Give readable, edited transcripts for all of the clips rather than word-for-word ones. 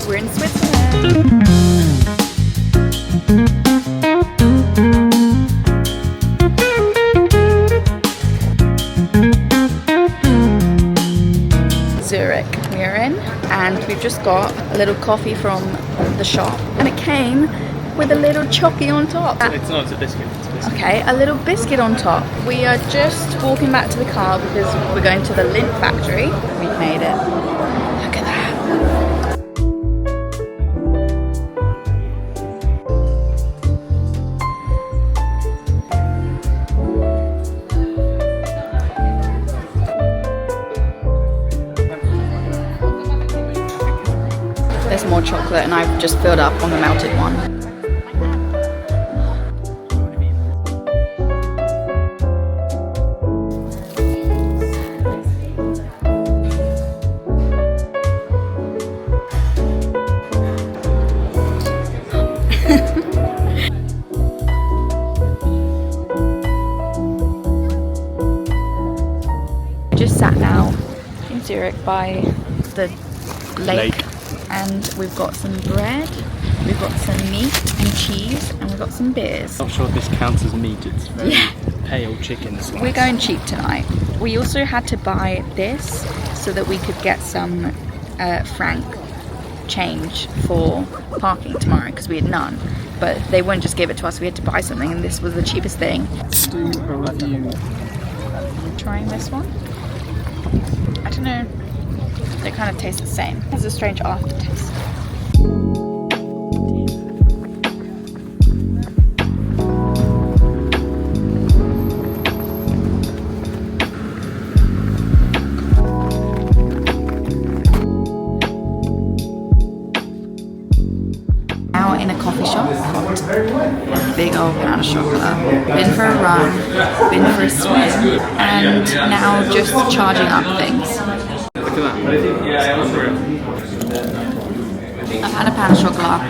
We're in Switzerland. Zurich we're in, and we've just got a little coffee from the shop, and it came with a little chocky on top. It's not, it's a biscuit. It's a biscuit. Okay, a little biscuit on top. We are just walking back to the car because we're going to the Lindt factory. We've made it. Look at that. There's more chocolate and I've just filled up on the melted one. Just sat now in Zurich by the lake. And we've got some bread, we've got some meat and cheese, and we've got some beers. I'm not sure if this counts as meat, it's very pale chicken slice. We're going cheap tonight. We also had to buy this so that we could get some franc change for parking tomorrow because we had none. But they wouldn't just give it to us, we had to buy something, and this was the cheapest thing. Let's do a review. Trying this one? I don't know. They kind of taste the same. It has a strange aftertaste. Now in a coffee shop, got a big old pound of chocolate. Been for a run, been for a swim, and now just charging up things. Look at that. I've had a pound of chocolate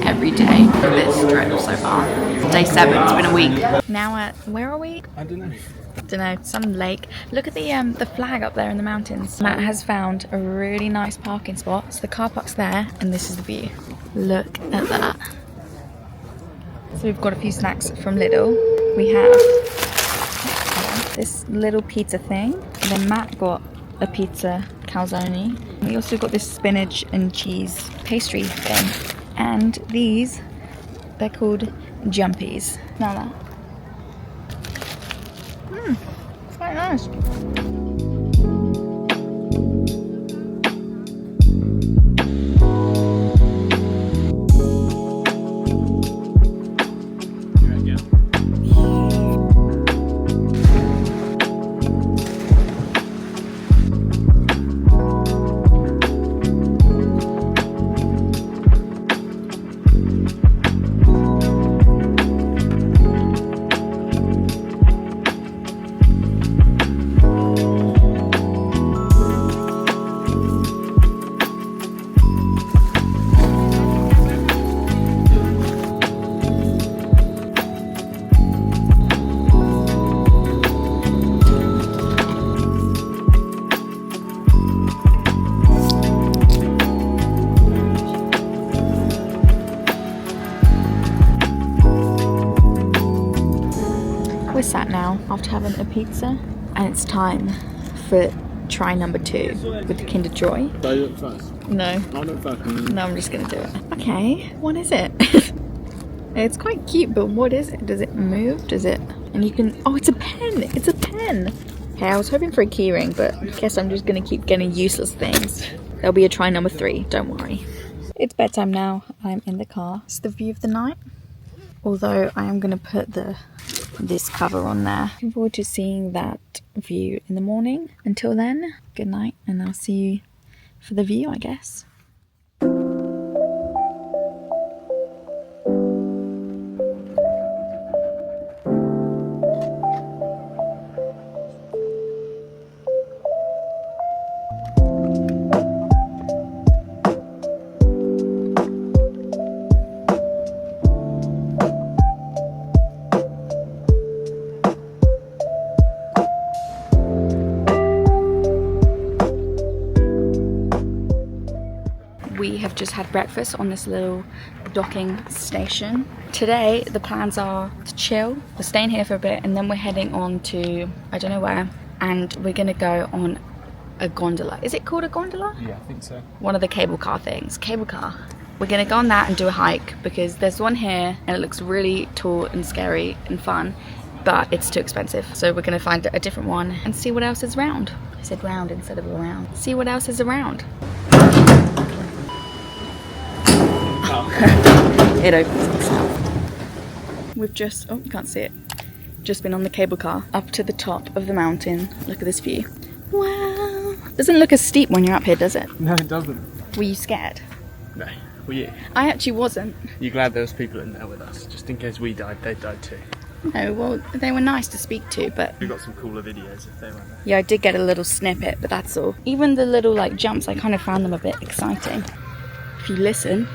every day for this trip so far. Day 7, it's been a week. Now at, where are we? I don't know. Some lake. Look at the flag up there in the mountains. Matt has found a really nice parking spot. So the car park's there, and this is the view. Look at that. So we've got a few snacks from Lidl. We have this little pizza thing, and then Matt got a pizza calzone. We also got this spinach and cheese pastry thing, and these, they're called jumpies. Smell that. It's quite nice. We're sat now after having a pizza, and it's time for try number 2 with the Kinder Joy. Do I do it first? No. I'll do it first. No, I'm just gonna do it. Okay, what is it? It's quite cute, but what is it? Does it move? Does it? And you can, oh, it's a pen! It's a pen! Okay, I was hoping for a keyring, but I guess I'm just gonna keep getting useless things. There'll be a try number 3, don't worry. It's bedtime now, I'm in the car. It's the view of the night. Although I am gonna put this cover on there. Looking forward to seeing that view in the morning. Until then, good night, and I'll see you for the view, I guess. just had breakfast on this little docking station. Today the plans are to chill. We're staying here for a bit and then we're heading on to I don't know where, and we're gonna go on a gondola. Is it called a gondola? Yeah, I think so. One of the cable car things. Cable car. We're gonna go on that and do a hike because there's one here and it looks really tall and scary and fun, but it's too expensive. So we're gonna find a different one and see what else is around. I said round instead of around. See what else is around. Oh. It opens itself. We've just, oh, you can't see it. Just been on the cable car up to the top of the mountain. Look at this view. Wow. Doesn't look as steep when you're up here, does it? No, it doesn't. Were you scared? No. Were you? I actually wasn't. You glad there was people in there with us, just in case we died, they died too. No, well, they were nice to speak to, but... We got some cooler videos if they weren't there. Yeah, I did get a little snippet, but that's all. Even the little, like, jumps, I kind of found them a bit exciting. If you listen,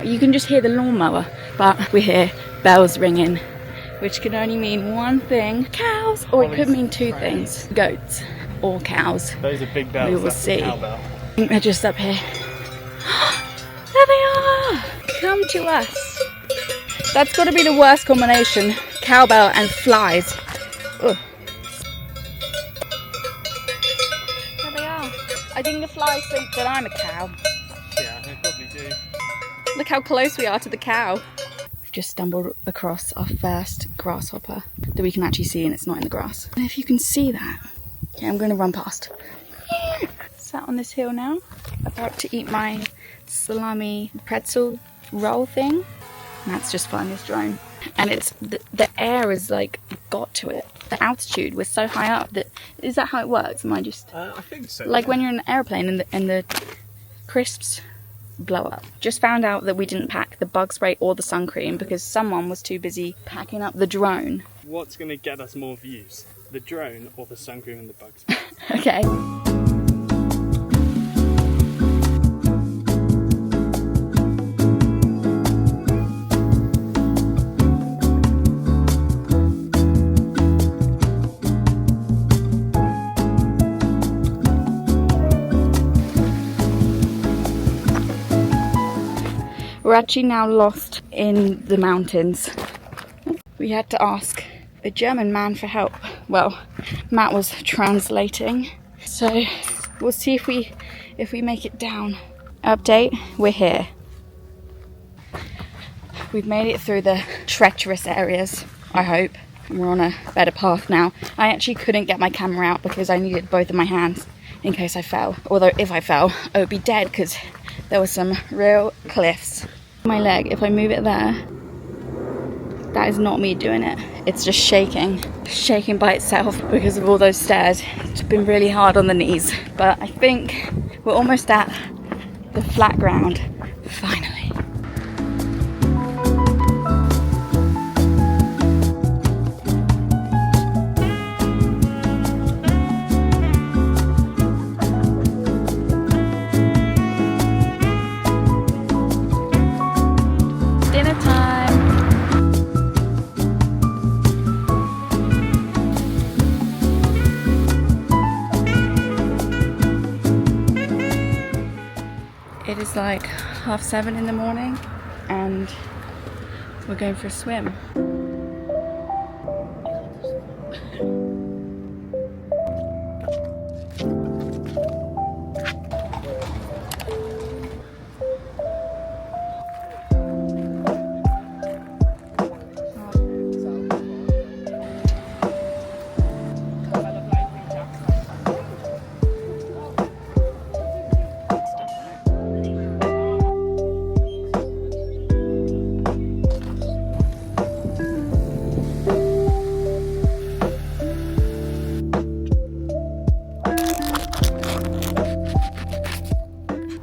you can just hear the lawnmower. But we're here, bells ringing, which can only mean one thing. Cows! Or it could mean two things. Goats or cows. Those are big bells. We will That's see. a cowbell. I think they're just up here. There they are! Come to us. That's got to be the worst combination. Cowbell and flies. Ugh. There they are. I think the flies think that I'm a cow. Yeah, they probably do. Look how close we are to the cow. We've just stumbled across our first grasshopper that we can actually see, and it's not in the grass. And if you can see that. Okay, I'm going to run past. Sat on this hill now, about to eat my salami pretzel roll thing. And that's just flying this drone. And it's the air is like got to it. The altitude, we're so high up that is that how it works? Am I just I think so. like when you're in an airplane and the crisps blow up? Just found out that we didn't pack the bug spray or the sun cream because someone was too busy packing up the drone. What's going to get us more views? The drone or the sun cream and the bugs? Okay. We're actually now lost in the mountains. We had to ask a German man for help. Well, Matt was translating. So we'll see if we make it down. Update, we're here. We've made it through the treacherous areas, I hope. And we're on a better path now. I actually couldn't get my camera out because I needed both of my hands in case I fell. Although if I fell, I would be dead because there were some real cliffs. My leg, if I move it there, that is not me doing it. It's just shaking by itself because of all those stairs. It's been really hard on the knees, but I think we're almost at the flat ground, finally. It is like 7:30 in the morning and we're going for a swim.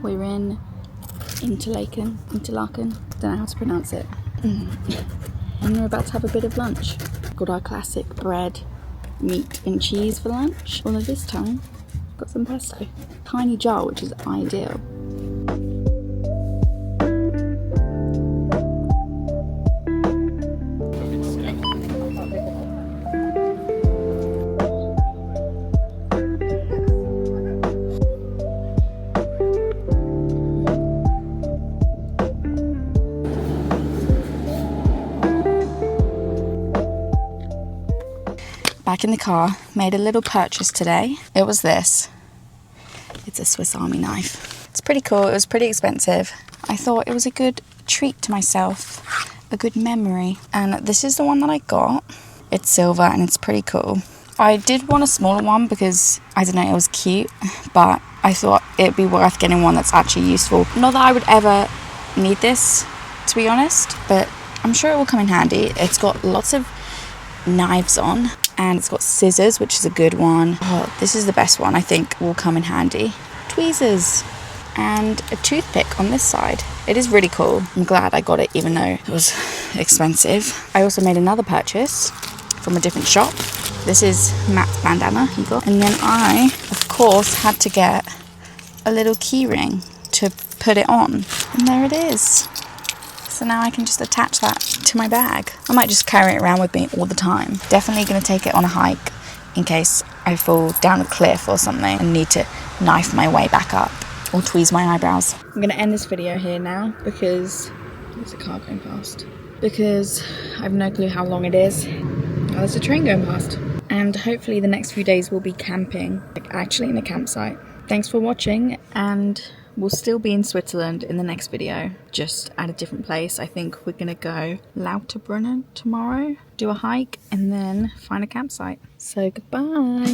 We're in Interlaken, don't know how to pronounce it. And we're about to have a bit of lunch. Got our classic bread, meat and cheese for lunch. Although this time, got some pesto. Tiny jar, which is ideal. back in the car, made a little purchase today. It was this. It's a Swiss Army knife. It's pretty cool. It was pretty expensive. I thought it was a good treat to myself, a good memory. And this is the one that I got. It's silver and it's pretty cool. I did want a smaller one because, I don't know, it was cute, but I thought it'd be worth getting one that's actually useful. Not that I would ever need this, to be honest, but I'm sure it will come in handy. It's got lots of knives on, and it's got scissors, which is a good one. Oh, this is the best one, I think will come in handy. Tweezers and a toothpick on this side. It is really cool. I'm glad I got it, even though it was expensive. I also made another purchase from a different shop. This is Matt's bandana he got. And then I, of course, had to get a little key ring to put it on. And there it is. So now I can just attach that to my bag. I might just carry it around with me all the time. Definitely going to take it on a hike in case I fall down a cliff or something and need to knife my way back up or tweeze my eyebrows. I'm going to end this video here now because there's a car going past. Because I have no clue how long it is. Oh, there's a train going past. And hopefully the next few days we'll be camping, like actually in a campsite. Thanks for watching, and we'll still be in Switzerland in the next video, just at a different place. I think we're gonna go Lauterbrunnen tomorrow, do a hike, and then find a campsite. So goodbye.